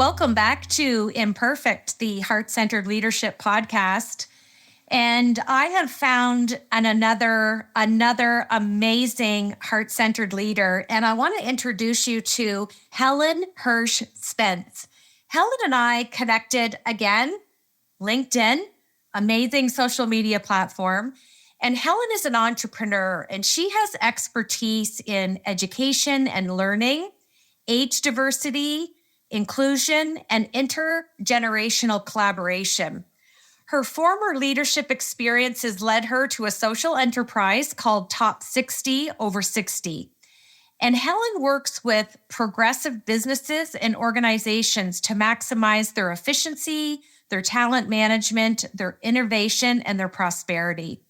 welcome back to Imperfect, the Heart-Centered Leadership podcast. And I have found another amazing heart-centered leader, and I want to introduce you to Helen Hirsch Spence. Helen and I connected again, LinkedIn, amazing social media platform. And Helen is an entrepreneur, and she has expertise in education and learning, age diversity, inclusion, and intergenerational collaboration. Her former leadership experiences led her to a social enterprise called Top 60 Over 60. And Helen works with progressive businesses and organizations to maximize their efficiency, their talent management, their innovation, and their prosperity.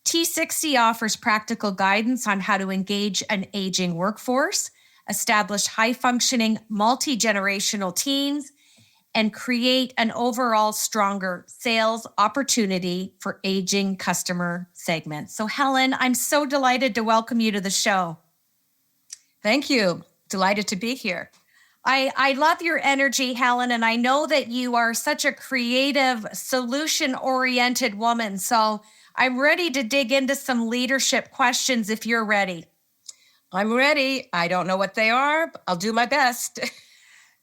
T60 offers practical guidance on how to engage an aging workforce, establish high-functioning, multi-generational teams, and create an overall stronger sales opportunity for aging customer segments. So Helen, I'm so delighted to welcome you to the show. Thank you. Delighted to be here. I love your energy, Helen, and I know that you are such a creative, solution-oriented woman. So I'm ready to dig into some leadership questions if you're ready. I'm ready. I don't know what they are, but I'll do my best.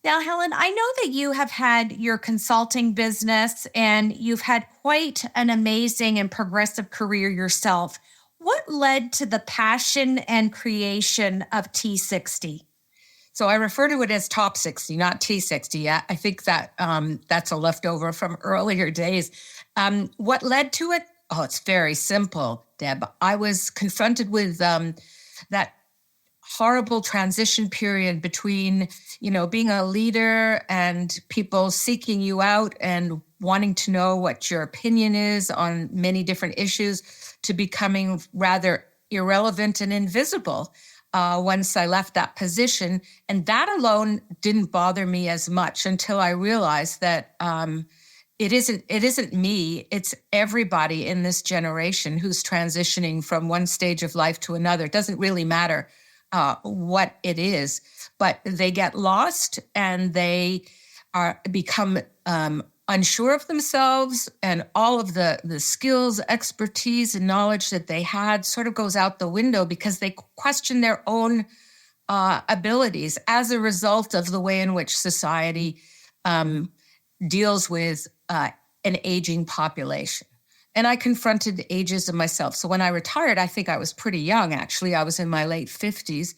Now, Helen, I know that you have had your consulting business and you've had quite an amazing and progressive career yourself. What led to the passion and creation of T60? So I refer to it as Top 60, not T60. I think that that's a leftover from earlier days. What led to it? Oh, it's very simple, Deb. I was confronted with that horrible transition period between, being a leader and people seeking you out and wanting to know what your opinion is on many different issues to becoming rather irrelevant and invisible once I left that position. And that alone didn't bother me as much until I realized that it isn't me, it's everybody in this generation who's transitioning from one stage of life to another. It doesn't really matter what it is, but they get lost and they become unsure of themselves, and all of the skills, expertise, and knowledge that they had sort of goes out the window because they question their own abilities as a result of the way in which society deals with an aging population. And I confronted ageism myself. So when I retired, I think I was pretty young, actually. I was in my late 50s.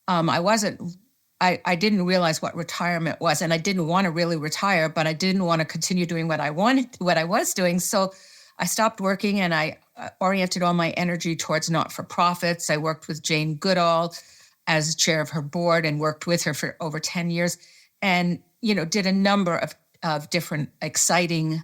I didn't realize what retirement was, and I didn't want to really retire, but I didn't want to continue doing what I was doing. So I stopped working and I oriented all my energy towards not-for-profits. I worked with Jane Goodall as chair of her board and worked with her for over 10 years and, did a number of different exciting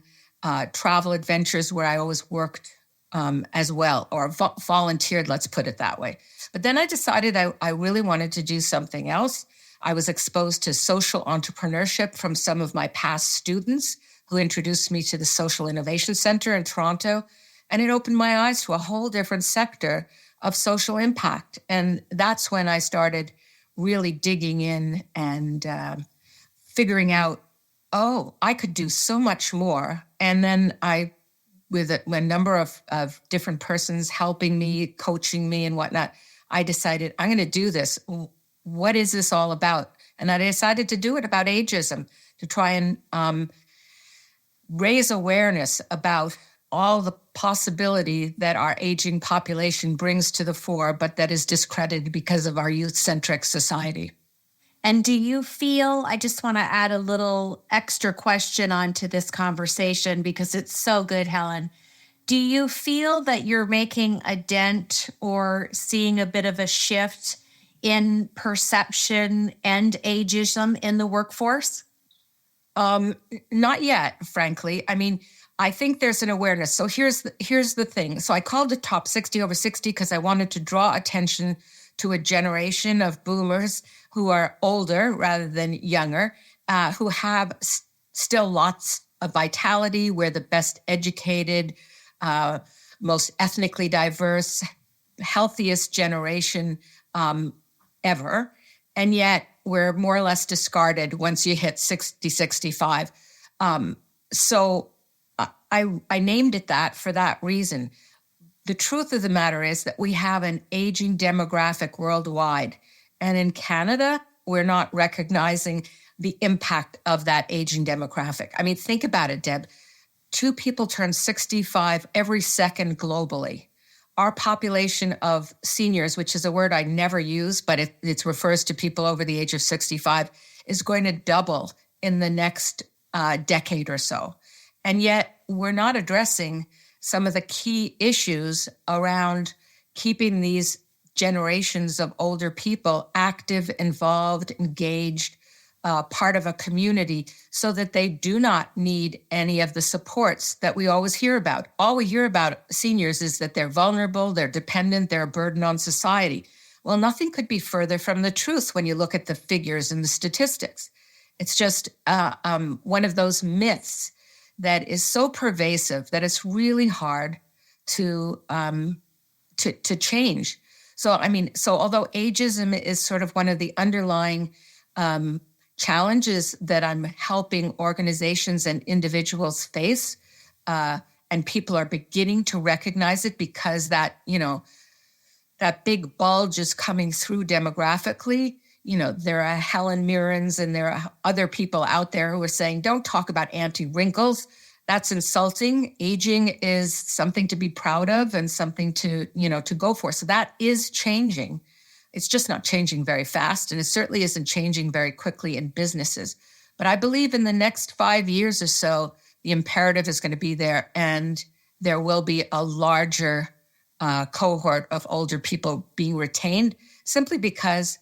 travel adventures where I always worked as well, or volunteered, let's put it that way. But then I decided I really wanted to do something else. I was exposed to social entrepreneurship from some of my past students who introduced me to the Social Innovation Center in Toronto, and it opened my eyes to a whole different sector of social impact. And that's when I started really digging in and figuring out, I could do so much more. And then with a number of different persons helping me, coaching me and whatnot, I decided I'm going to do this. What is this all about? And I decided to do it about ageism, to try and raise awareness about all the possibility that our aging population brings to the fore, but that is discredited because of our youth-centric society. And do you feel, I just want to add a little extra question onto this conversation because it's so good, Helen. Do you feel that you're making a dent or seeing a bit of a shift in perception and ageism in the workforce? Not yet, frankly. I mean, I think there's an awareness. So here's the thing. So I called it Top 60 Over 60 because I wanted to draw attention to a generation of boomers who are older rather than younger, who have still lots of vitality. We're the best educated, most ethnically diverse, healthiest generation ever. And yet we're more or less discarded once you hit 60, 65. So I named it that for that reason. The truth of the matter is that we have an aging demographic worldwide. And in Canada, we're not recognizing the impact of that aging demographic. I mean, think about it, Deb. 2 people turn 65 every second globally. Our population of seniors, which is a word I never use, but it refers to people over the age of 65, is going to double in the next decade or so. And yet we're not addressing some of the key issues around keeping these generations of older people active, involved, engaged, part of a community, so that they do not need any of the supports that we always hear about. All we hear about seniors is that they're vulnerable, they're dependent, they're a burden on society. Well, nothing could be further from the truth when you look at the figures and the statistics. It's just one of those myths that is so pervasive that it's really hard to change. So although ageism is sort of one of the underlying challenges that I'm helping organizations and individuals face, and people are beginning to recognize it because that big bulge is coming through demographically. There are Helen Mirrens and there are other people out there who are saying, don't talk about anti-wrinkles. That's insulting. Aging is something to be proud of and something to go for. So that is changing. It's just not changing very fast, and it certainly isn't changing very quickly in businesses. But I believe in the next 5 years or so, the imperative is going to be there, and there will be a larger cohort of older people being retained simply because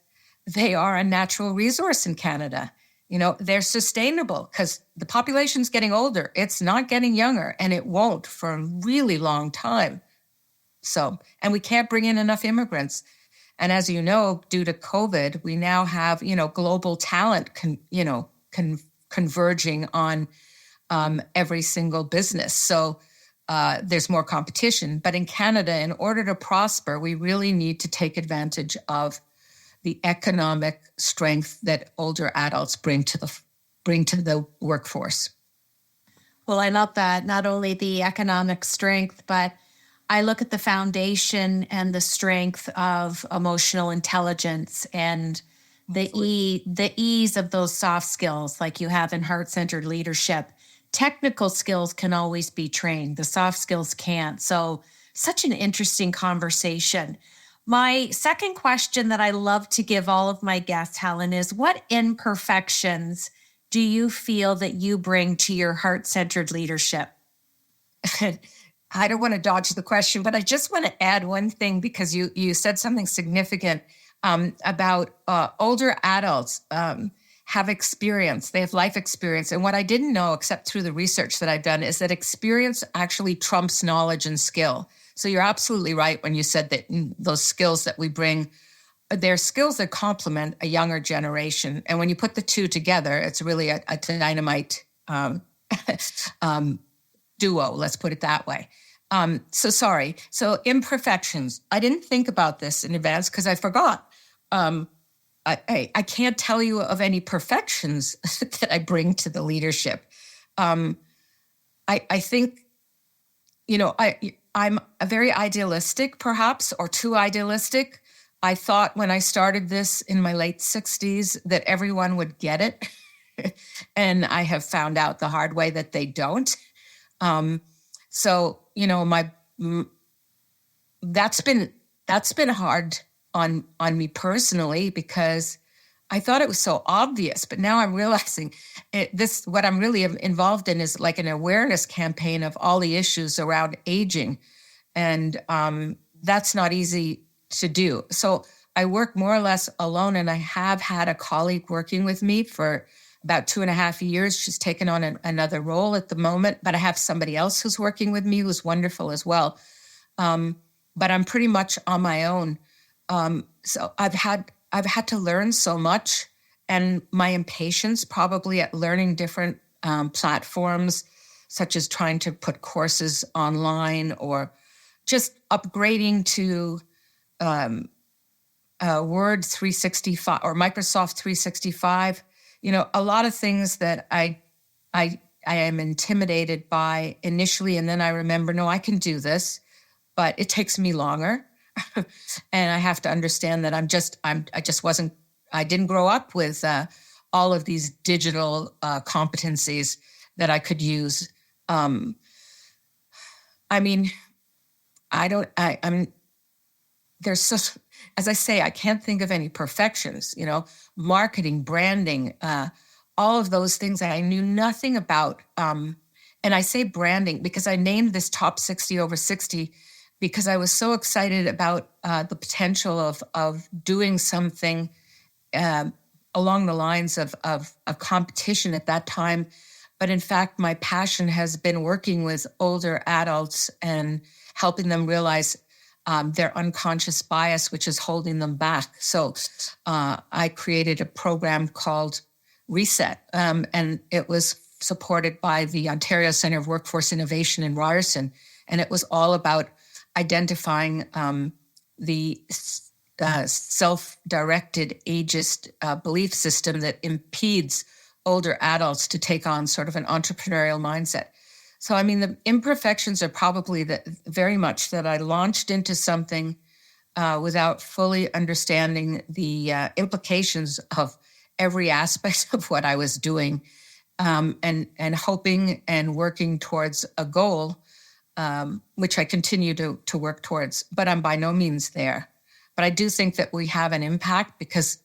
they are a natural resource in Canada. They're sustainable because the population's getting older. It's not getting younger, and it won't for a really long time. So, and we can't bring in enough immigrants. And as you know, due to COVID, we now have, global talent, converging on every single business. So there's more competition. But in Canada, in order to prosper, we really need to take advantage of the economic strength that older adults bring to the workforce. Well, I love that. Not only the economic strength, but I look at the foundation and the strength of emotional intelligence and the ease of those soft skills like you have in heart-centered leadership. Technical skills can always be trained. The soft skills can't. So such an interesting conversation. My second question that I love to give all of my guests, Helen, is what imperfections do you feel that you bring to your heart-centered leadership? I don't want to dodge the question, but I just want to add one thing because you said something significant about older adults have experience. They have life experience. And what I didn't know, except through the research that I've done, is that experience actually trumps knowledge and skill. So you're absolutely right when you said that those skills that we bring, they're skills that complement a younger generation. And when you put the two together, it's really a dynamite duo, let's put it that way. So imperfections. I didn't think about this in advance because I forgot. I can't tell you of any perfections that I bring to the leadership. I think, I'm a very idealistic, perhaps, or too idealistic. I thought when I started this in my late 60s that everyone would get it. And I have found out the hard way that they don't. That's been hard on me personally because I thought it was so obvious, but now I'm realizing what I'm really involved in is like an awareness campaign of all the issues around aging. And that's not easy to do. So I work more or less alone, and I have had a colleague working with me for about 2.5 years. She's taken on another role at the moment, but I have somebody else who's working with me who's wonderful as well. But I'm pretty much on my own. So I've had to learn so much, and my impatience probably at learning different platforms, such as trying to put courses online or just upgrading to Word 365 or Microsoft 365, a lot of things that I am intimidated by initially. And then I remember, no, I can do this, but it takes me longer. And I have to understand that I didn't grow up with all of these digital competencies that I could use. I mean, there's such, as I say, I can't think of any perfections, marketing, branding, all of those things that I knew nothing about. And I say branding because I named this Top 60 Over 60 because I was so excited about the potential of doing something along the lines of competition at that time. But in fact, my passion has been working with older adults and helping them realize their unconscious bias, which is holding them back. So I created a program called Reset, and it was supported by the Ontario Centre of Workforce Innovation in Ryerson. And it was all about identifying the self-directed ageist belief system that impedes older adults to take on sort of an entrepreneurial mindset. So, I mean, the imperfections are probably very much that I launched into something without fully understanding the implications of every aspect of what I was doing, and hoping and working towards a goal, which I continue to work towards, but I'm by no means there. But I do think that we have an impact because,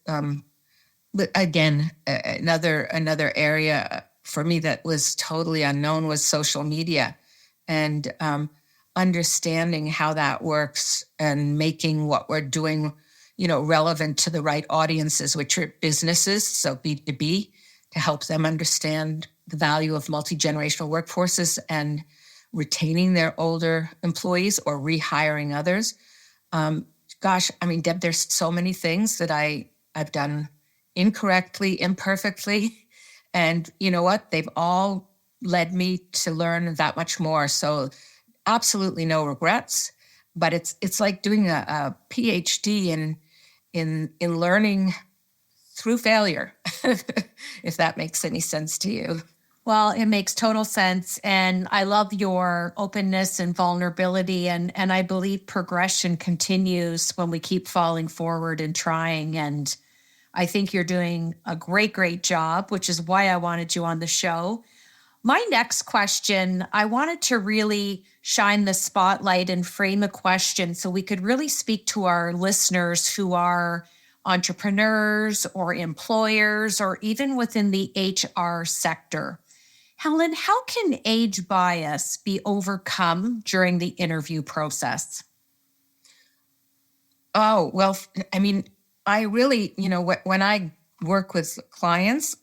again, another area for me that was totally unknown was social media, and understanding how that works and making what we're doing, relevant to the right audiences, which are businesses, so B2B, to help them understand the value of multi-generational workforces and retaining their older employees or rehiring others. Deb, there's so many things that I've done incorrectly, imperfectly. And you know what? They've all led me to learn that much more. So absolutely no regrets, but it's like doing a PhD in learning through failure, if that makes any sense to you. Well, it makes total sense. And I love your openness and vulnerability. And I believe progression continues when we keep falling forward and trying. And I think you're doing a great, great job, which is why I wanted you on the show. My next question, I wanted to really shine the spotlight and frame a question so we could really speak to our listeners who are entrepreneurs or employers or even within the HR sector. Helen, how can age bias be overcome during the interview process? Oh, well, I mean, I really, when I work with clients,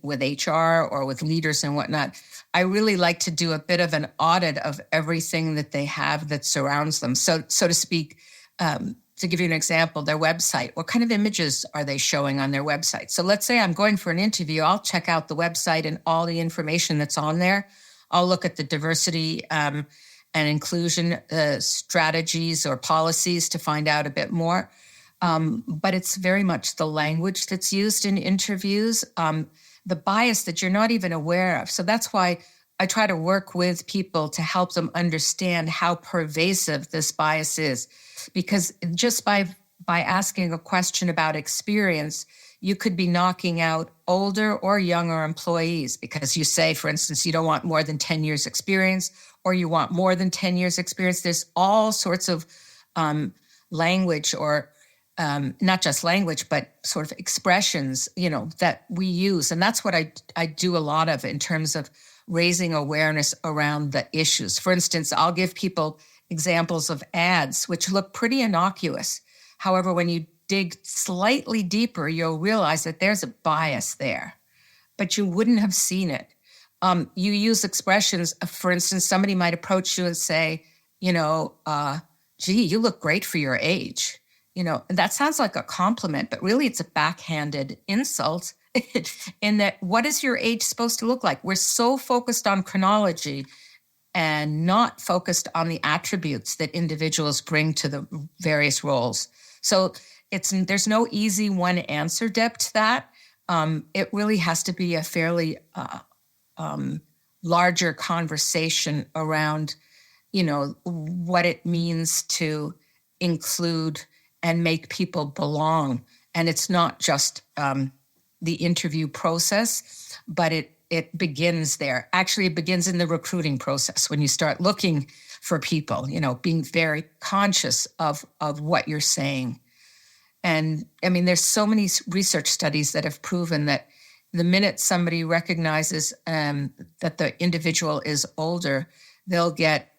with HR or with leaders and whatnot, I really like to do a bit of an audit of everything that they have that surrounds them. So to speak, to give you an example, their website, what kind of images are they showing on their website? So let's say I'm going for an interview, I'll check out the website and all the information that's on there. I'll look at the diversity and inclusion strategies or policies to find out a bit more. But it's very much the language that's used in interviews, the bias that you're not even aware of. So that's why I try to work with people to help them understand how pervasive this bias is. Because just by asking a question about experience, you could be knocking out older or younger employees because you say, for instance, you don't want more than 10 years experience, or you want more than 10 years experience. There's all sorts of language or not just language, but sort of expressions, that we use. And that's what I do a lot of in terms of raising awareness around the issues. For instance, I'll give people examples of ads which look pretty innocuous. However, when you dig slightly deeper, you'll realize that there's a bias there, but you wouldn't have seen it. You use expressions, for instance, somebody might approach you and say, gee, you look great for your age. And that sounds like a compliment, but really it's a backhanded insult in that what is your age supposed to look like? We're so focused on chronology and not focused on the attributes that individuals bring to the various roles. So there's no easy one answer, Deb, to that. It really has to be a fairly larger conversation around, what it means to include and make people belong. And it's not just the interview process, but it begins there. Actually, it begins in the recruiting process when you start looking for people, being very conscious of what you're saying. And I mean, there's so many research studies that have proven that the minute somebody recognizes that the individual is older, they'll get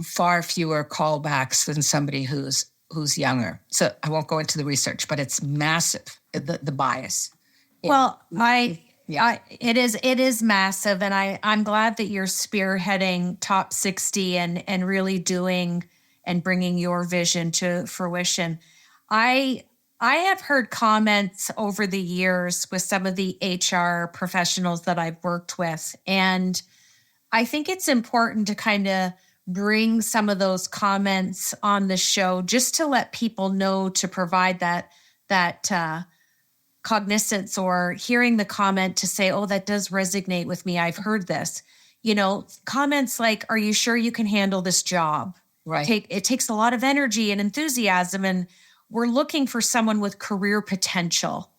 far fewer callbacks than somebody who's younger. So I won't go into the research, but it's massive, the bias. Well, it is massive, and I'm glad that you're spearheading Top 60 and really doing and bringing your vision to fruition. I have heard comments over the years with some of the HR professionals that I've worked with, and I think it's important to kind of bring some of those comments on the show just to let people know, to provide that cognizance, or hearing the comment to say, oh, that does resonate with me. I've heard this. Comments like, are you sure you can handle this job? Right. It takes a lot of energy and enthusiasm, and we're looking for someone with career potential.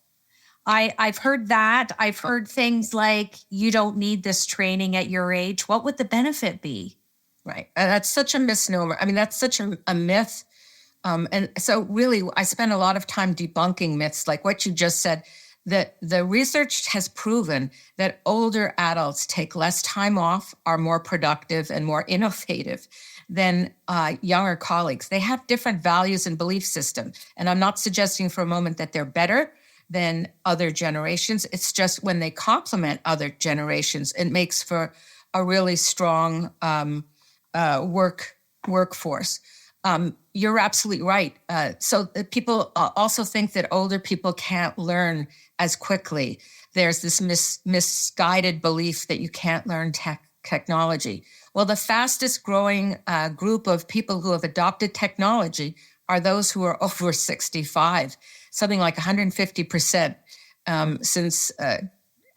I've heard that. I've heard things like, you don't need this training at your age. What would the benefit be? Right. That's such a misnomer. I mean, that's such a myth. And so really, I spend a lot of time debunking myths like what you just said, that the research has proven that older adults take less time off, are more productive and more innovative than younger colleagues. They have different values and belief system. And I'm not suggesting for a moment that they're better than other generations. It's just when they complement other generations, it makes for a really strong workforce. You're absolutely right. So people also think that older people can't learn as quickly. There's this misguided belief that you can't learn technology. Well, the fastest growing group of people who have adopted technology are those who are over 65, something like 150% since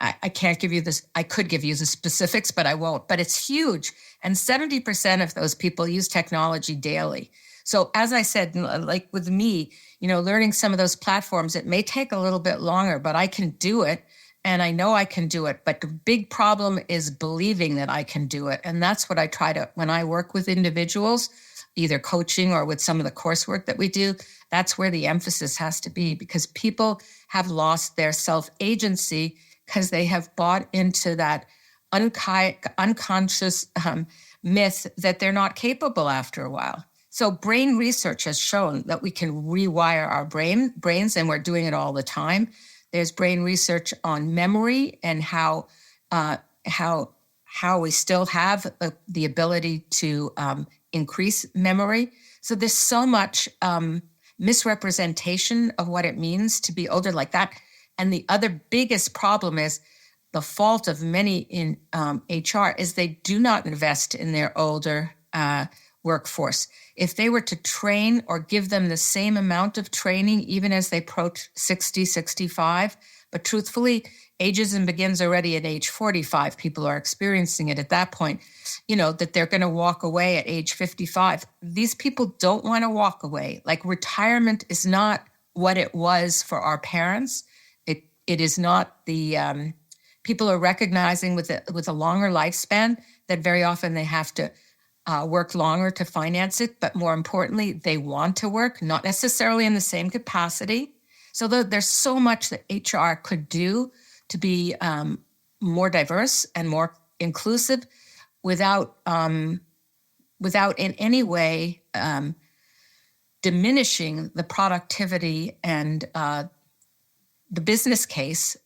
I can't give you this. I could give you the specifics, but I won't. But it's huge. And 70% of those people use technology daily. So as I said, like with me, learning some of those platforms, it may take a little bit longer, but I can do it. And I know I can do it. But the big problem is believing that I can do it. And that's what I try to, when I work with individuals, either coaching or with some of the coursework that we do, that's where the emphasis has to be, because people have lost their self-agency because they have bought into that unconscious myth that they're not capable after a while. So brain research has shown that we can rewire our brains, and we're doing it all the time. There's brain research on memory and how we still have the ability to increase memory. So there's so much misrepresentation of what it means to be older like that. And the other biggest problem is the fault of many in HR is they do not invest in their older workforce. If they were to train or give them the same amount of training, even as they approach 60, 65, but truthfully, ageism begins already at age 45. People are experiencing it at that point, that they're going to walk away at age 55. These people don't want to walk away. Like, retirement is not what it was for our parents. It is not the, people are recognizing with a longer lifespan that very often they have to work longer to finance it. But more importantly, they want to work, not necessarily in the same capacity. So there's so much that HR could do to be more diverse and more inclusive without in any way diminishing the productivity and the business case,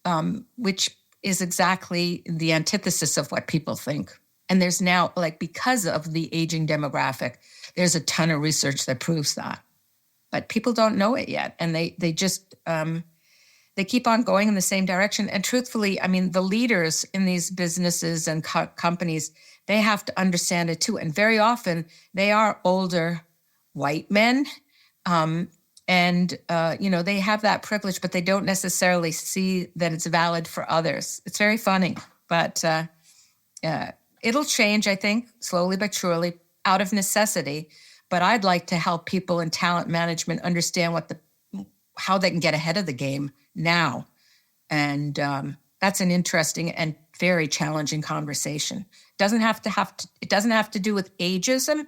which is exactly the antithesis of what people think. And there's now, because of the aging demographic, there's a ton of research that proves that. But people don't know it yet. And they just, they keep on going in the same direction. And truthfully, I mean, the leaders in these businesses and companies, they have to understand it too. And very often they are older white men. And, they have that privilege, but they don't necessarily see that it's valid for others. It's very funny, but it'll change, I think, slowly but surely, out of necessity. But I'd like to help people in talent management understand how they can get ahead of the game now. And that's an interesting and very challenging conversation. It doesn't have to do with ageism.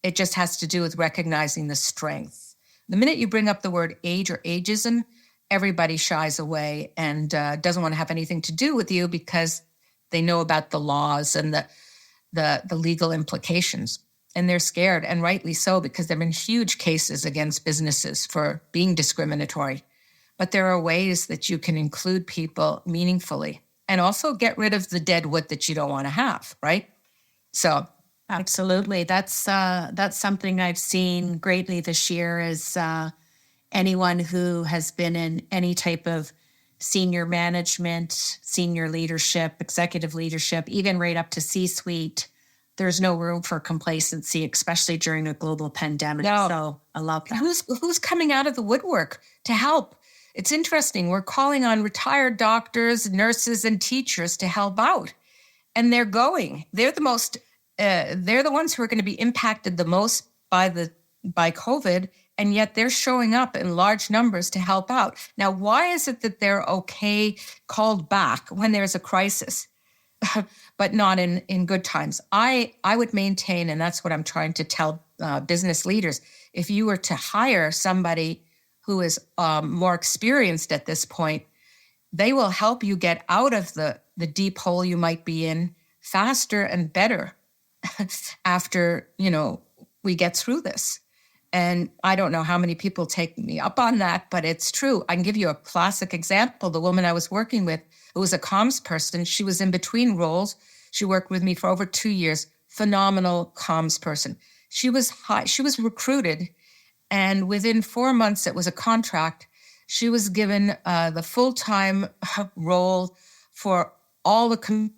It just has to do with recognizing the strength. The minute you bring up the word age or ageism, everybody shies away and doesn't want to have anything to do with you because they know about the laws and the legal implications. And they're scared, and rightly so, because there have been huge cases against businesses for being discriminatory. But there are ways that you can include people meaningfully and also get rid of the dead wood that you don't want to have, right? So absolutely. That's something I've seen greatly this year is anyone who has been in any type of senior management, senior leadership, executive leadership, even right up to C-suite. There's no room for complacency, especially during a global pandemic. No. So I love that. Who's coming out of the woodwork to help? It's interesting. We're calling on retired doctors, nurses, and teachers to help out. And they're going. They're the ones who are going to be impacted the most by COVID, and yet they're showing up in large numbers to help out. Now, why is it that they're called back when there's a crisis, but not in good times? I would maintain, and that's what I'm trying to tell business leaders, if you were to hire somebody who is more experienced at this point, they will help you get out of the deep hole you might be in faster and better after, we get through this. And I don't know how many people take me up on that, but it's true. I can give you a classic example. The woman I was working with, who was a comms person, she was in between roles. She worked with me for over 2 years. Phenomenal comms person. She was recruited, and within 4 months, it was a contract. She was given the full-time role for all the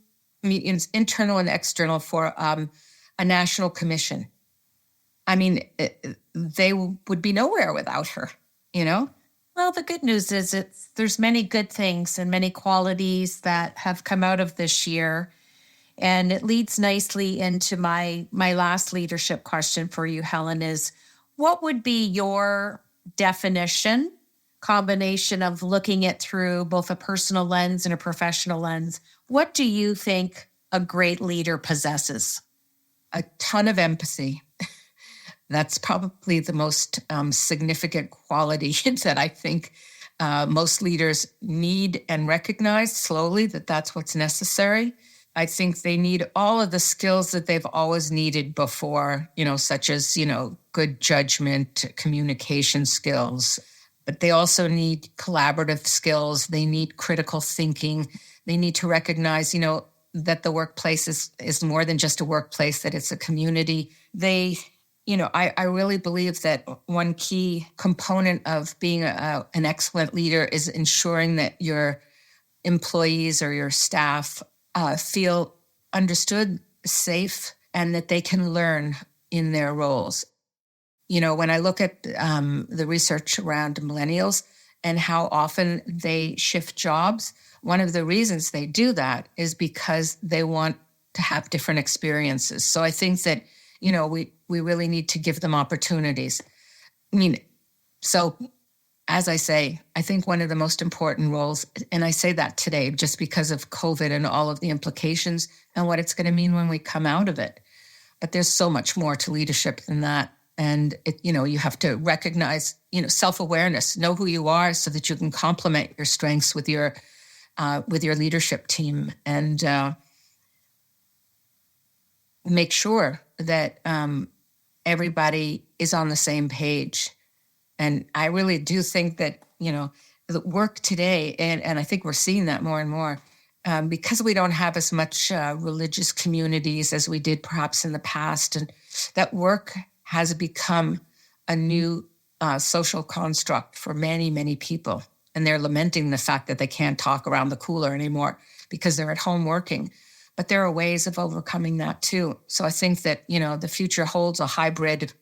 comedians, internal and external, for a national commission. I mean, they would be nowhere without her, Well, the good news is there's many good things and many qualities that have come out of this year. And it leads nicely into my last leadership question for you, Helen, is what would be your definition, combination of looking at through both a personal lens and a professional lens? What do you think a great leader possesses? A ton of empathy. That's probably the most significant quality that I think most leaders need and recognize slowly that that's what's necessary. I think they need all of the skills that they've always needed before, such as, good judgment, communication skills. But they also need collaborative skills. They need critical thinking. They need to recognize, that the workplace is more than just a workplace, that it's a community. I really believe that one key component of being an excellent leader is ensuring that your employees or your staff feel understood, safe, and that they can learn in their roles. When I look at the research around millennials and how often they shift jobs, one of the reasons they do that is because they want to have different experiences. So I think that, we really need to give them opportunities. So as I say, I think one of the most important roles, and I say that today just because of COVID and all of the implications and what it's going to mean when we come out of it. But there's so much more to leadership than that. And, you have to recognize, self-awareness, know who you are so that you can complement your strengths with your leadership team, and make sure that everybody is on the same page. And I really do think that, the work today, and I think we're seeing that more and more, because we don't have as much religious communities as we did perhaps in the past, and that work has become a new social construct for many, many people. And they're lamenting the fact that they can't talk around the cooler anymore because they're at home working. But there are ways of overcoming that too. So I think that, the future holds a hybrid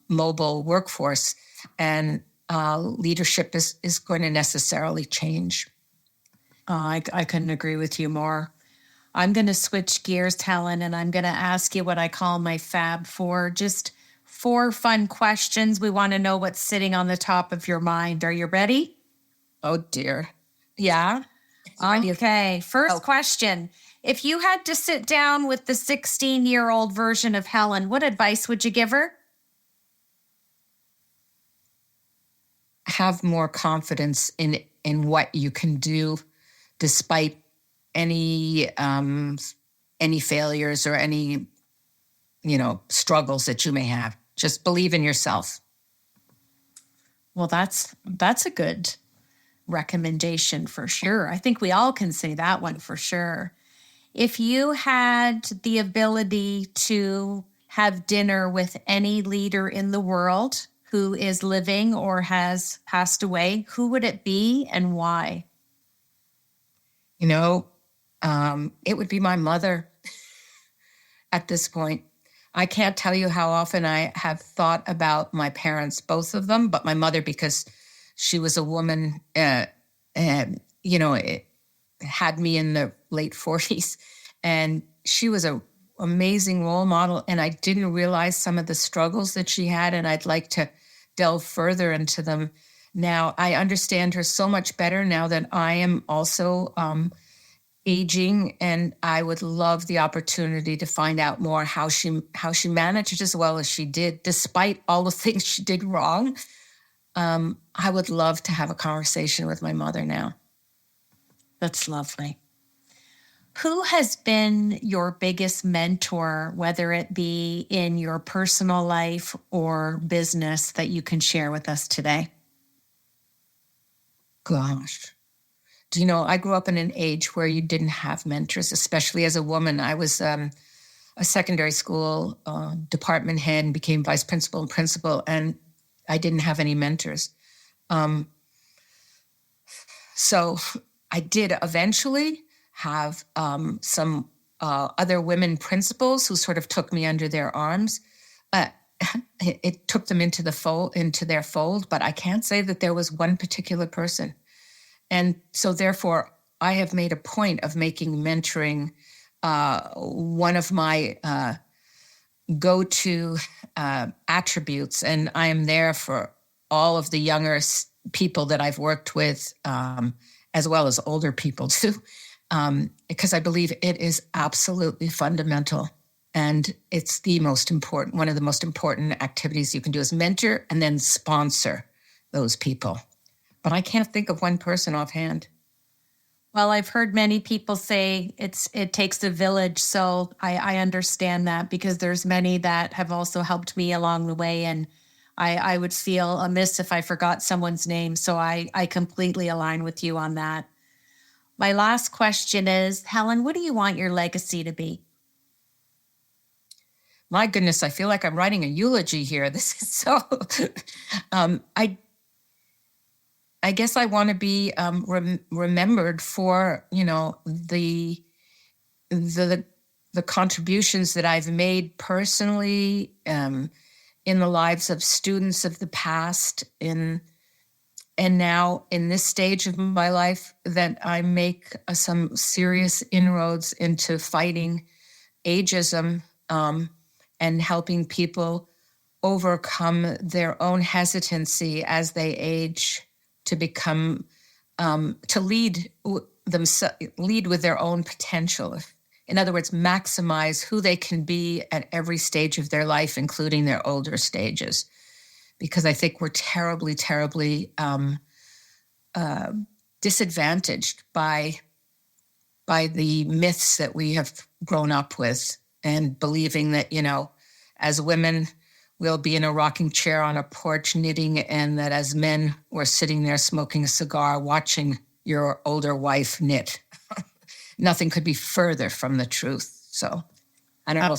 mobile workforce. And leadership is going to necessarily change. I couldn't agree with you more. I'm going to switch gears, Helen, and I'm going to ask you what I call my Fab Four. Just 4 fun questions. We want to know what's sitting on the top of your mind. Are you ready? Oh, dear. Yeah. Okay. First question. If you had to sit down with the 16-year-old version of Helen, what advice would you give her? Have more confidence in what you can do despite any failures or any, struggles that you may have. Just believe in yourself. Well, that's a good recommendation for sure. I think we all can say that one for sure. If you had the ability to have dinner with any leader in the world who is living or has passed away, who would it be and why? It would be my mother at this point. I can't tell you how often I have thought about my parents, both of them, but my mother, because she was a woman, it had me in the late 40s, and she was an amazing role model, and I didn't realize some of the struggles that she had, and I'd like to delve further into them. Now, I understand her so much better now that I am also aging, and I would love the opportunity to find out more how she managed as well as she did, despite all the things she did wrong. I would love to have a conversation with my mother now. That's lovely. Who has been your biggest mentor, whether it be in your personal life or business, that you can share with us today? Gosh. Do you know, I grew up in an age where you didn't have mentors, especially as a woman. I was a secondary school department head and became vice principal and principal, and I didn't have any mentors. So I did eventually have some other women principals who sort of took me under their arms. It took them into their fold, but I can't say that there was one particular person. And so therefore, I have made a point of making mentoring one of my go-to attributes. And I am there for all of the younger people that I've worked with, as well as older people too, because I believe it is absolutely fundamental. And it's one of the most important activities you can do is mentor and then sponsor those people. But I can't think of one person offhand. Well, I've heard many people say it takes a village. So I understand that, because there's many that have also helped me along the way. And I would feel amiss if I forgot someone's name. So I completely align with you on that. My last question is, Helen, what do you want your legacy to be? My goodness, I feel like I'm writing a eulogy here. This is so... I guess I want to be remembered for, the contributions that I've made personally in the lives of students of the past, and now in this stage of my life, that I make some serious inroads into fighting ageism and helping people overcome their own hesitancy as they age, to become, to lead with their own potential. In other words, maximize who they can be at every stage of their life, including their older stages. Because I think we're terribly, terribly disadvantaged by the myths that we have grown up with, and believing that, as women, we'll be in a rocking chair on a porch knitting, and that as men, we're sitting there smoking a cigar, watching your older wife knit. Nothing could be further from the truth. So I don't know.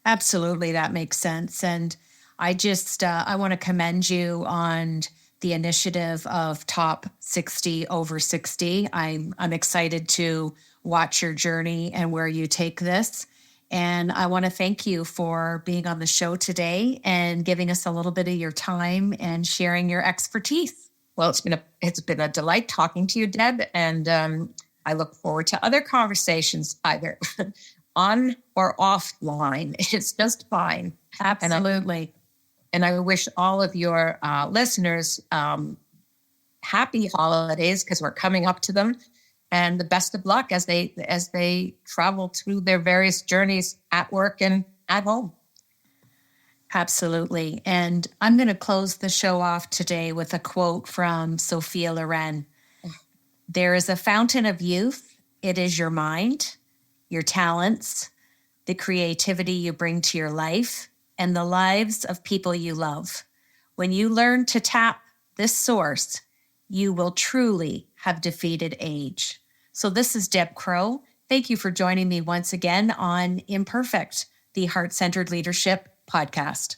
Absolutely, that makes sense. And I just, I want to commend you on the initiative of Top 60 Over 60. I'm excited to watch your journey and where you take this. And I want to thank you for being on the show today and giving us a little bit of your time and sharing your expertise. Well, it's been a delight talking to you, Deb, and I look forward to other conversations, either on or offline. It's just fine. Absolutely. And I wish all of your listeners happy holidays, because we're coming up to them, and the best of luck as they travel through their various journeys at work and at home. Absolutely. And I'm going to close the show off today with a quote from Sophia Loren. There is a fountain of youth. It is your mind, your talents, the creativity you bring to your life, and the lives of people you love. When you learn to tap this source, you will truly have defeated age. So this is Deb Crow. Thank you for joining me once again on Imperfect, the Heart-Centered Leadership podcast.